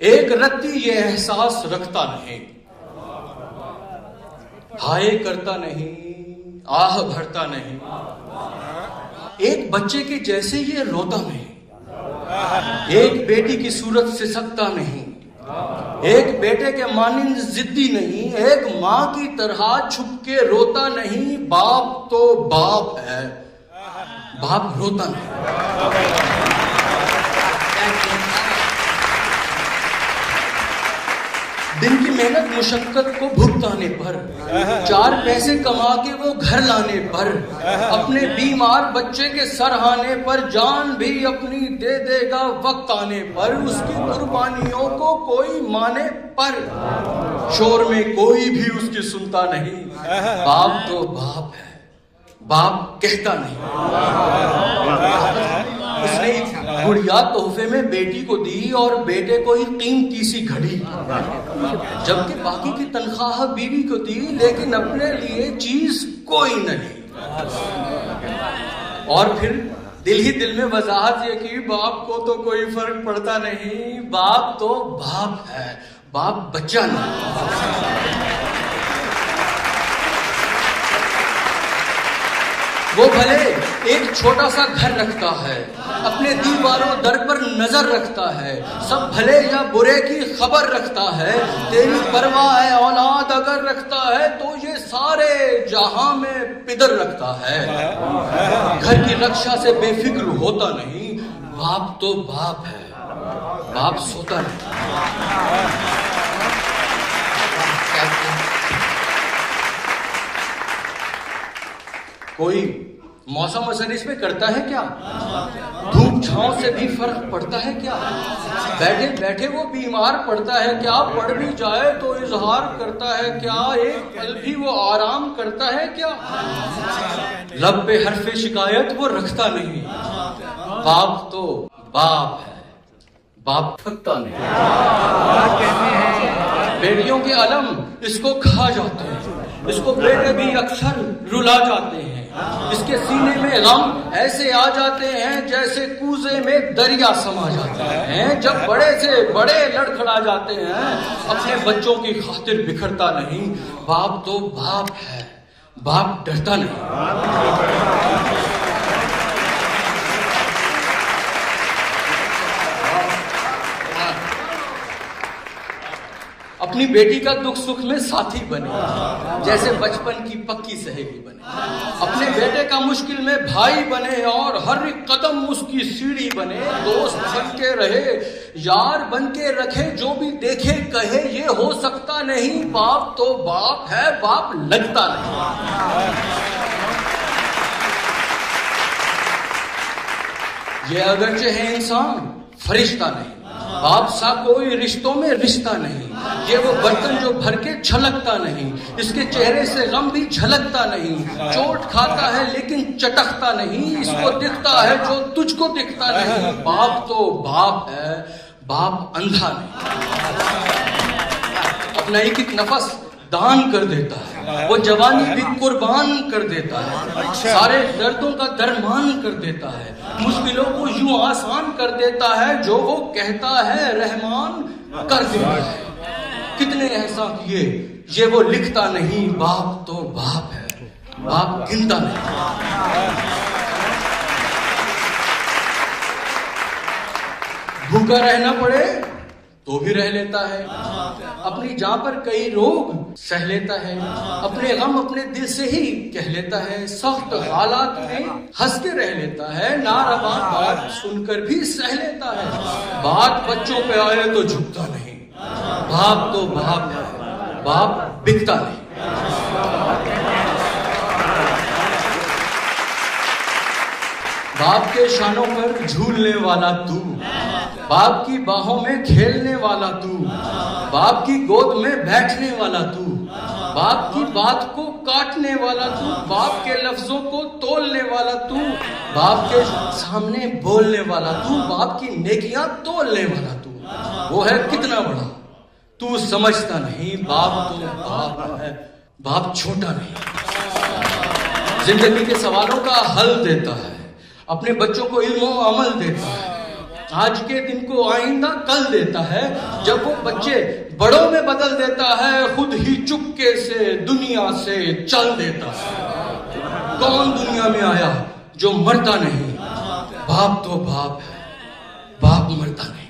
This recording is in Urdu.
ایک رتی یہ احساس رکھتا نہیں، ہائے کرتا نہیں، آہ بھرتا نہیں، ایک بچے کے جیسے یہ روتا نہیں، ایک بیٹی کی صورت سے سکتا نہیں، ایک بیٹے کے مانند ضدی نہیں، ایک ماں کی طرح چھپ کے روتا نہیں۔ باپ تو باپ ہے، باپ روتا نہیں۔ دن کی محنت مشقت کو بھگتانے پر، 4 پیسے کما کے وہ گھر لانے پر، اپنے بیمار بچے کے سرہانے پر، جان بھی اپنی دے دے گا وقت آنے پر، اس کی قربانیوں کو کوئی مانے پر، شور میں کوئی بھی اس کی سنتا نہیں۔ باپ تو باپ ہے، باپ کہتا نہیں۔ اس نے گڑیا تحفے میں بیٹی کو دی اور بیٹے کو ہی قیمتی سی گھڑی، جبکہ باقی کی تنخواہ بیوی کو دی، لیکن اپنے لیے چیز کوئی نہیں۔ اور پھر دل ہی دل میں وضاحت یہ کی، باپ کو تو کوئی فرق پڑتا نہیں، باپ تو باپ ہے، باپ بچہ نہیں۔ وہ بھلے ایک چھوٹا سا گھر رکھتا ہے، اپنے دیواروں در پر نظر رکھتا ہے، سب بھلے یا برے کی خبر رکھتا ہے، تیری پرواہ ہے اولاد اگر رکھتا ہے تو یہ سارے جہاں میں پدر رکھتا ہے۔ گھر کی رکشا سے بے فکر ہوتا نہیں، باپ تو باپ ہے، باپ سوتا نہیں۔ کوئی موسم اثر اس میں کرتا ہے کیا؟ دھوپ چھاؤں سے بھی فرق پڑتا ہے کیا؟ بیٹھے بیٹھے وہ بیمار پڑتا ہے کیا؟ پڑ بھی جائے تو اظہار کرتا ہے کیا؟ ایک پل بھی وہ آرام کرتا ہے کیا؟ لب پہ حرف شکایت وہ رکھتا نہیں، باپ تو باپ ہے، باپ تھکتا نہیں۔ بیٹیوں کے علم اس کو کھا جاتے ہیں، اس کو بیٹے بھی اکثر رلا جاتے ہیں، اس کے سینے میں غم ایسے آ جاتے ہیں جیسے کوزے میں دریا سما جاتے ہیں۔ جب بڑے سے بڑے لڑکھڑا جاتے ہیں، اپنے بچوں کی خاطر بکھرتا نہیں، باپ تو باپ ہے، باپ ڈرتا نہیں۔ اپنی بیٹی کا دکھ سکھ میں ساتھی بنے، جیسے بچپن کی پکی سہیلی بنے، اپنے بیٹے کا مشکل میں بھائی بنے اور ہر ایک قدم اس کی سیڑھی بنے، دوست بن کے رہے، یار بن کے رکھے، جو بھی دیکھے کہے یہ ہو سکتا نہیں، باپ تو باپ ہے، باپ لگتا نہیں۔ یہ اگرچہ ہے انسان فرشتہ نہیں، باپ سا کوئی رشتوں میں رشتہ نہیں، یہ وہ برتن جو بھر کے چھلکتا نہیں، اس کے چہرے سے غم بھی جھلکتا نہیں، چوٹ کھاتا ہے لیکن چٹکتا نہیں، اس کو دکھتا ہے جو تجھ کو دکھتا نہیں، باپ تو باپ ہے، باپ اندھا نہیں۔ اپنا ایک ایک نفس دان کر دیتا ہے، وہ جوانی بھی قربان کر دیتا ہے، سارے دردوں کا درمان کر دیتا ہے، مشکلوں کو یوں آسان کر دیتا ہے، جو وہ کہتا ہے رحمان کر دیتا ہے۔ کتنے احسان کیے یہ وہ لکھتا نہیں، باپ تو باپ ہے، باپ گنتا نہیں۔ بھوکا رہنا پڑے تو بھی رہ لیتا ہے، اپنی جان پر کئی روگ سہ لیتا ہے، اپنے غم اپنے دل سے ہی کہہ لیتا ہے، سخت حالات میں ہنس کے رہ لیتا ہے، ناروا بات سن کر بھی سہ لیتا ہے، بات بچوں پہ آئے تو جھکتا نہیں، باپ تو باپ ہے، باپ بکتا نہیں۔ باپ کے شانوں پر جھولنے والا تو، باپ کی باہوں میں کھیلنے والا تو، باپ کی گود میں بیٹھنے والا تو، باپ کی بات کو کاٹنے والا تو، باپ کے لفظوں کو تولنے والا تو، باپ کے سامنے بولنے والا تو، باپ کی نیکیاں تولنے والا تو، وہ ہے کتنا بڑا تو سمجھتا نہیں، باپ تو باپ ہے، باپ چھوٹا نہیں۔ زندگی کے سوالوں کا حل دیتا ہے، اپنے بچوں کو علم و عمل دیتا ہے، آج کے دن کو آئندہ کل دیتا ہے. جب وہ بچے بڑوں میں بدل دیتا ہے خود ہی چپکے سے دنیا سے چل دیتا ہے. کون دنیا میں آیا جو مرتا نہیں؟ باپ تو باپ ہے، باپ مرتا نہیں.